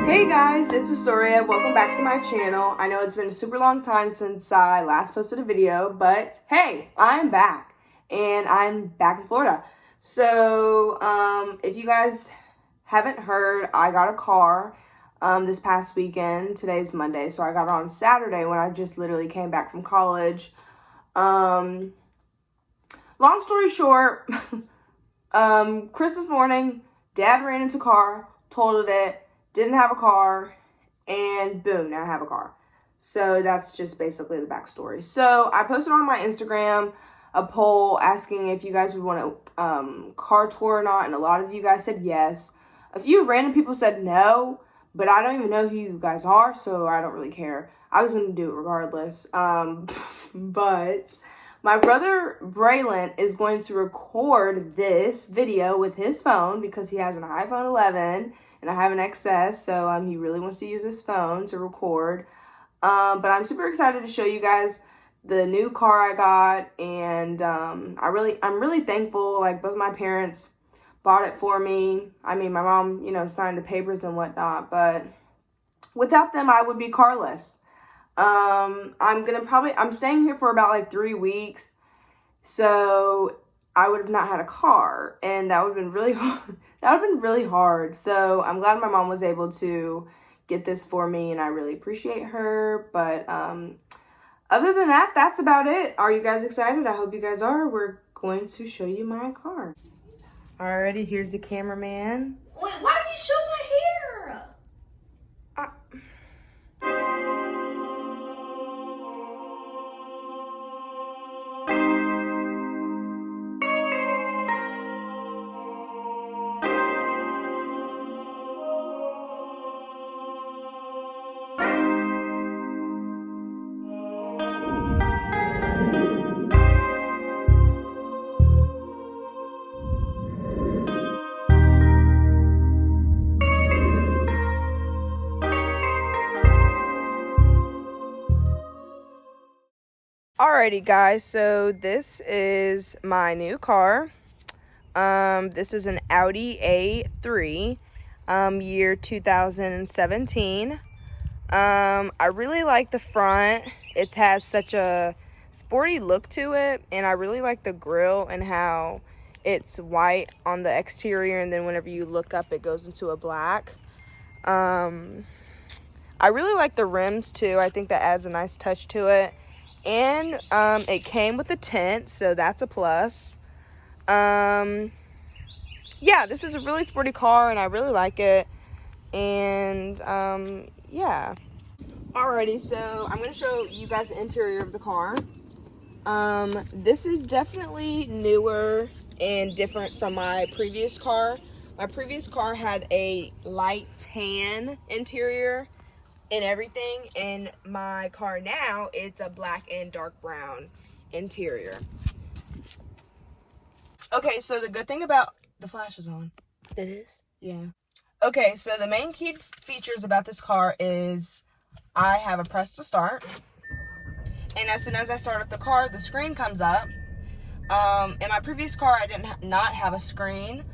Hey guys, it's Astoria. Welcome back to my channel. I know it's been a super long time since I last posted a video, but hey, I'm back. And I'm back in Florida. So, if you guys haven't heard, I got a car this past weekend. Today's Monday, so I got it on Saturday when I just literally came back from college. Long story short, Christmas morning, Dad ran into a car, totaled it, didn't have a car, and boom, now I have a car. So that's just basically the backstory. So I posted on my Instagram a poll asking if you guys would want a car tour or not, and a lot of you guys said yes. A few random people said no, but I don't even know who you guys are, so I don't really care. I was going to do it regardless. But my brother Braylon is going to record this video with his phone because he has an iPhone 11 and I have an XS, so he really wants to use his phone to record. But I'm super excited to show you guys the new car I got, and I'm really thankful. Like, both my parents bought it for me. I mean, my mom, signed the papers and whatnot, but without them, I would be carless. I'm staying here for about like 3 weeks, so I would have not had a car, and that would have been really hard. That would have been really hard. So I'm glad my mom was able to get this for me, and I really appreciate her. But other than that, that's about it. Are you guys excited? I hope you guys are. We're going to show you my car. Alrighty, here's the cameraman. Wait, why did you show my hair? Alrighty guys, so this is my new car. This is an Audi A3, year 2017. I really like the front. It has such a sporty look to it, and I really like the grille and how it's white on the exterior, and then whenever you look up it goes into a black. I really like the rims too. I think that adds a nice touch to it. And it came with a tent, so that's a plus. Yeah, this is a really sporty car, and I really like it. And yeah. Alrighty, so I'm going to show you guys the interior of the car. This is definitely newer and different from my previous car. My previous car had a light tan interior and everything. In my car now, it's a black and dark brown interior. Okay, so the good thing about the flash is on. It is? Yeah. Okay, so the main key features about this car is I have a press to start, and as soon as I start up the car, the screen comes up. In my previous car, I did not have a screen.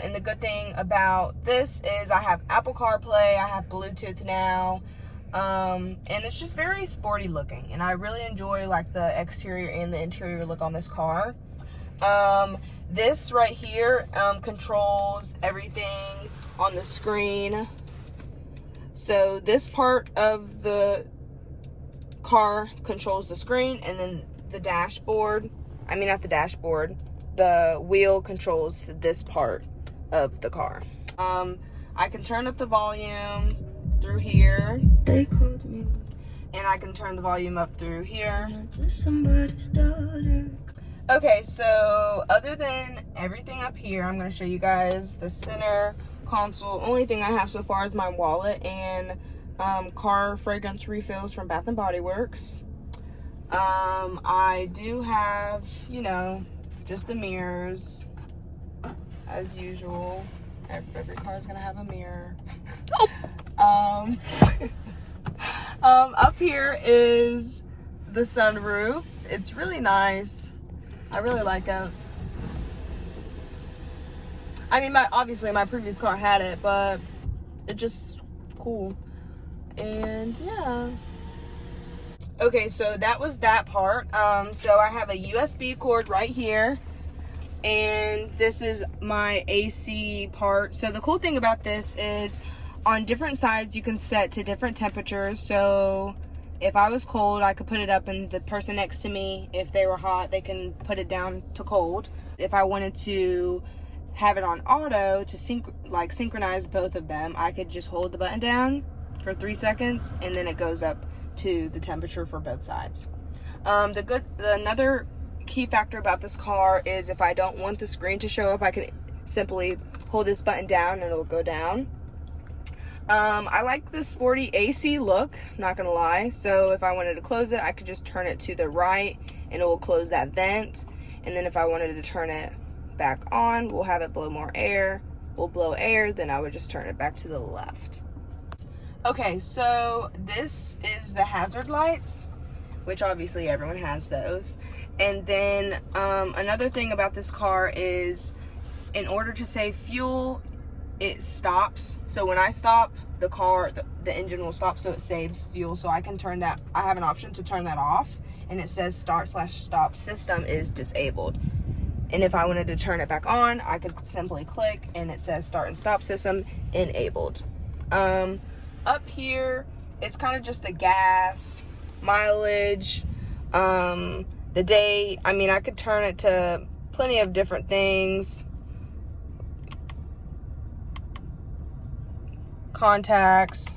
And the good thing about this is I have Apple CarPlay, I have Bluetooth now, and it's just very sporty looking, and I really enjoy like the exterior and the interior look on this car. This right here controls everything on the screen. So this part of the car controls the screen, and then the dashboard, not the dashboard, the wheel controls this part of the car. I can turn up the volume through here. They called me. And I can turn the volume up through here. I'm not just somebody's daughter. Okay, so other than everything up here, I'm going to show you guys the center console. Only thing I have so far is my wallet and car fragrance refills from Bath & Body Works. I do have, just the mirrors, as usual. Every car is gonna have a mirror. Up here is the sunroof. It's really nice. I really like it. Obviously my previous car had it, but it just cool. And yeah. Okay, so that was that part. So I have a USB cord right here, and this is my AC part. So the cool thing about this is on different sides you can set to different temperatures. So if I was cold, I could put it up, and the person next to me, if they were hot, they can put it down to cold. If I wanted to have it on auto to synchronize both of them, I could just hold the button down for 3 seconds, and then it goes up to the temperature for both sides. Another key factor about this car is if I don't want the screen to show up, I can simply hold this button down and it'll go down. I like the sporty AC look, not gonna lie. So if I wanted to close it, I could just turn it to the right and it will close that vent. And then if I wanted to turn it back on, we'll have it blow more air. We'll blow air, then I would just turn it back to the left. Okay, so this is the hazard lights, which obviously everyone has those. And then another thing about this car is, in order to save fuel, it stops. So when I stop, the car, the engine will stop, so it saves fuel. So I can turn that, I have an option to turn that off, and it says start/stop system is disabled. And if I wanted to turn it back on, I could simply click and it says start and stop system enabled. Up here, it's kind of just the gas, mileage, the date. I mean, I could turn it to plenty of different things. Contacts,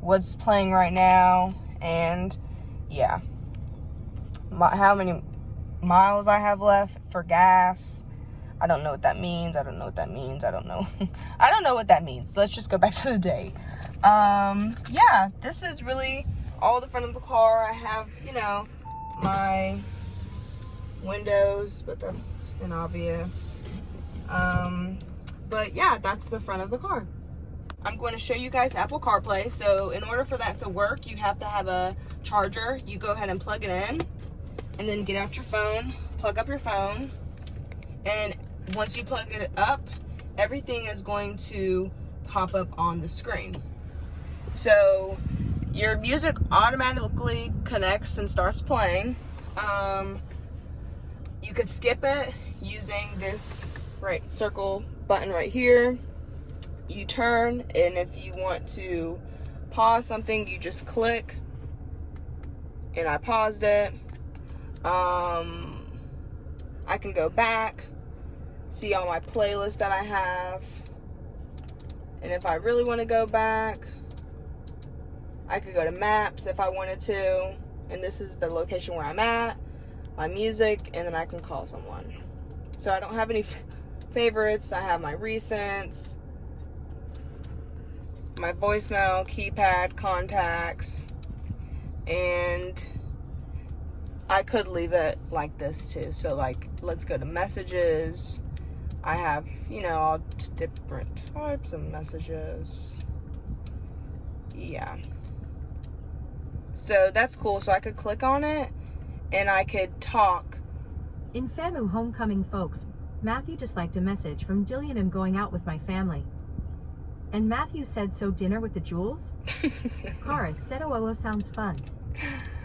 what's playing right now, and yeah. How many miles I have left for gas. I don't know what that means. I don't know what that means. I don't know. I don't know what that means. Let's just go back to the day. Yeah, this is really all the front of the car. I have, you know, my windows, but that's inobvious. But yeah, that's the front of the car. I'm going to show you guys Apple CarPlay. So in order for that to work, you have to have a charger. You go ahead and plug it in, and then get out your phone, plug up your phone, and once you plug it up, everything is going to pop up on the screen. So your music automatically connects and starts playing. You could skip it using this circle button right here. You turn, and if you want to pause something, you just click, and I paused it. I can go back, see all my playlists that I have, and if I really want to go back, I could go to maps if I wanted to, and this is the location where I'm at, my music, and then I can call someone. So I don't have any favorites. I have my recents, my voicemail, keypad, contacts, and I could leave it like this too. So like, let's go to messages. I have, you know, all different types of messages. Yeah. So that's cool. So I could click on it and I could talk. In FAMU homecoming folks, Matthew just liked a message from Dillian. I'm going out with my family. And Matthew said, so dinner with the Jules? Cara said, oh, sounds fun.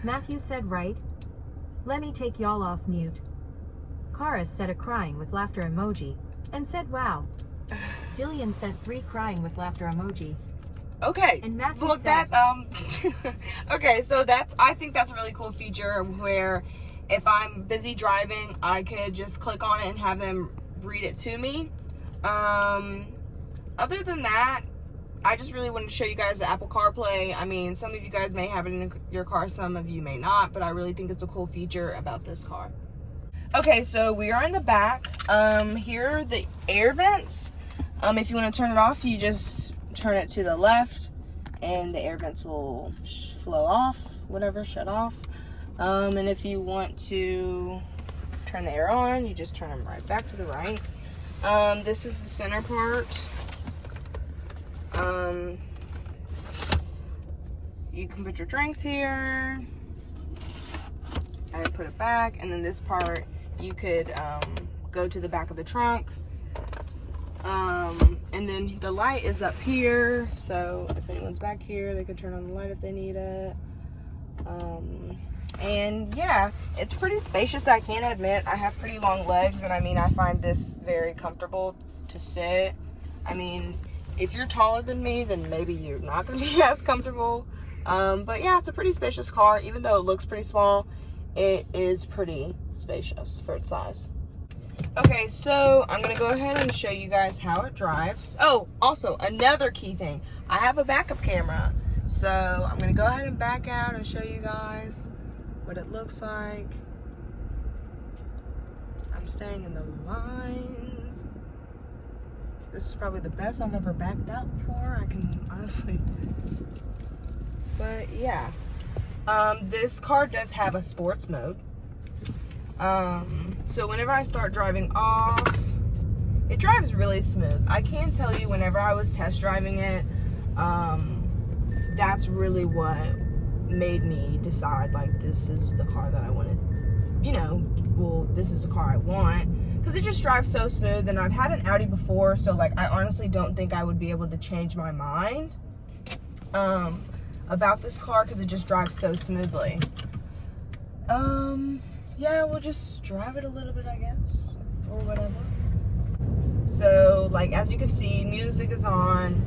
Matthew said, right. Let me take y'all off mute. Cara said a crying with laughter emoji, and said, wow. Dillian sent 3 crying with laughter emoji. Okay. And Matthew look, said, okay, so I think that's a really cool feature where if I'm busy driving, I could just click on it and have them read it to me. Other than that, I just really wanted to show you guys the Apple CarPlay. I mean, some of you guys may have it in your car, some of you may not, but I really think it's a cool feature about this car. Okay, so we are in the back. Here are the air vents. If you want to turn it off, you just turn it to the left and the air vents will flow off, shut off. And if you want to turn the air on, you just turn them right back to the right. This is the center part. You can put your drinks here. I put it back, and then this part you could go to the back of the trunk And then the light is up here, so if anyone's back here, they could turn on the light if they need it. And yeah, it's pretty spacious, I can admit. I have pretty long legs, and I mean, I find this very comfortable to sit. I mean, if you're taller than me, then maybe you're not going to be as comfortable. But yeah, it's a pretty spacious car. Even though it looks pretty small, it is pretty spacious for its size. Okay, so I'm going to go ahead and show you guys how it drives. Oh, also, another key thing. I have a backup camera. So I'm going to go ahead and back out and show you guys what it looks like. I'm staying in the lines. This is probably the best I've ever backed up for, I can honestly. But yeah, this car does have a sports mode. So whenever I start driving off, it drives really smooth. I can tell you, whenever I was test driving it, that's really what made me decide, like, this is the car that I wanted, you know, well, this is the car I want, because it just drives so smooth. And I've had an Audi before, so like, I honestly don't think I would be able to change my mind about this car, because it just drives so smoothly. Yeah, we'll just drive it a little bit, I guess, or whatever. So, like, as you can see, music is on,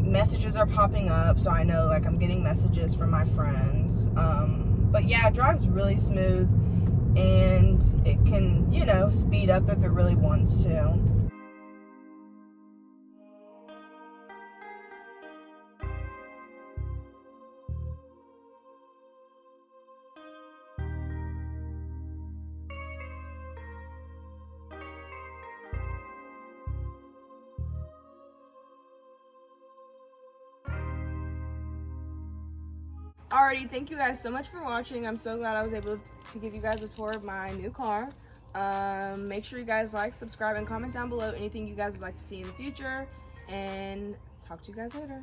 messages are popping up, so I know, like, I'm getting messages from my friends. But yeah, it drives really smooth, and it can, you know, speed up if it really wants to. Alrighty, thank you guys so much for watching. I'm so glad I was able to give you guys a tour of my new car. Make sure you guys like, subscribe, and comment down below anything you guys would like to see in the future. And talk to you guys later.